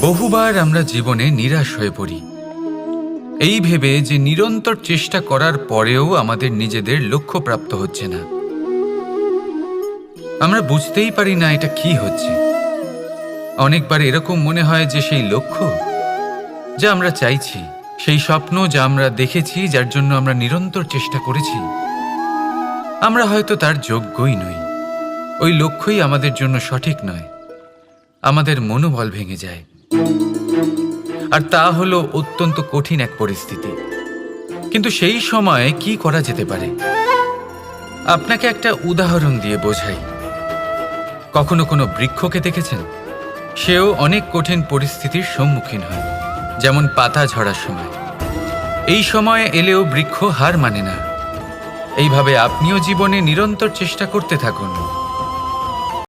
বহুবার আমরা জীবনে নিরাশ হয়ে পড়ি এই ভেবে যে নিরন্তর চেষ্টা করার পরেও আমাদের নিজেদের লক্ষ্য প্রাপ্ত হচ্ছে না। আমরা বুঝতেই পারি না এটা কি হচ্ছে। অনেকবার এরকম মনে হয় যে সেই লক্ষ্য যা আমরা চাইছি, সেই স্বপ্ন যা আমরা দেখেছি, যার জন্য আমরা নিরন্তর চেষ্টা করেছি, আমরা হয়তো তার যোগ্যই নই। ওই লক্ষ্যই আমাদের জন্য সঠিক নয়। আমাদের মনোবল ভেঙে যায়। আর তা হলো অত্যন্ত কঠিন এক পরিস্থিতি। কিন্তু সেই সময়ে কি করা যেতে পারে? আপনাকে একটা উদাহরণ দিয়ে বোঝাই। কখনো কোনো বৃক্ষকে দেখেছেন? সেও অনেক কঠিন পরিস্থিতির সম্মুখীন হয়, যেমন পাতা ঝরার সময়। এই সময় এলেও বৃক্ষ হার মানে না। এইভাবে আপনিও জীবনে নিরন্তর চেষ্টা করতে থাকুন।